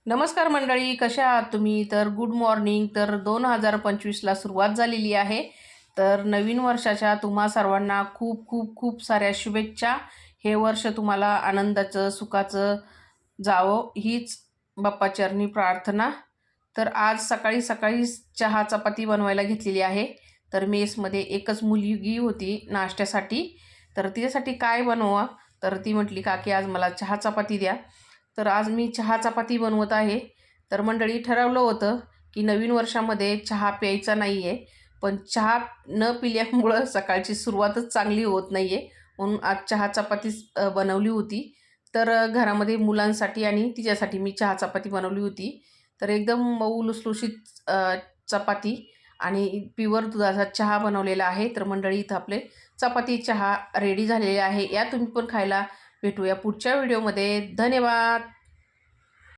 नमस्कार मंडळी, कशा आहात तुम्ही? तर गुड मॉर्निंग. तर 2025ला सुरुवात झालेली आहे. तर नवीन वर्षाच्या तुम्हा सर्वांना खूप खूप खूप साऱ्या शुभेच्छा. हे वर्ष तुम्हाला आनंदाचं, सुखाचं जावं हीच बाप्पाचरणी प्रार्थना. तर आज सकाळी सकाळी चहा चपाती बनवायला घेतलेली आहे. तर मेसमध्ये एकच मुलगी होती नाश्त्यासाठी. तर तिच्यासाठी काय बनवा, तर ती म्हटली, काकी आज मला चहा चपाती द्या. तर आज मी चहा चपाती बनवत आहे. तर मंडळी, ठरवलं होतं की नवीन वर्षामध्ये चहा प्यायचा नाही आहे, पण चहा न पिल्यामुळं सकाळची सुरुवातच चांगली होत नाही आहे. म्हणून आज चहा चपातीच बनवली होती. तर घरामध्ये मुलांसाठी आणि तिच्यासाठी मी चहा चपाती बनवली होती. तर एकदम मऊ लुसलुशीत चपाती आणि प्युअर दुधाचा चहा बनवलेला आहे. तर मंडळी, इथं आपले चपाती चहा रेडी झालेले आहे. या तुम्ही पण खायला. भेटूया पुढच्या व्हिडिओमध्ये. धन्यवाद.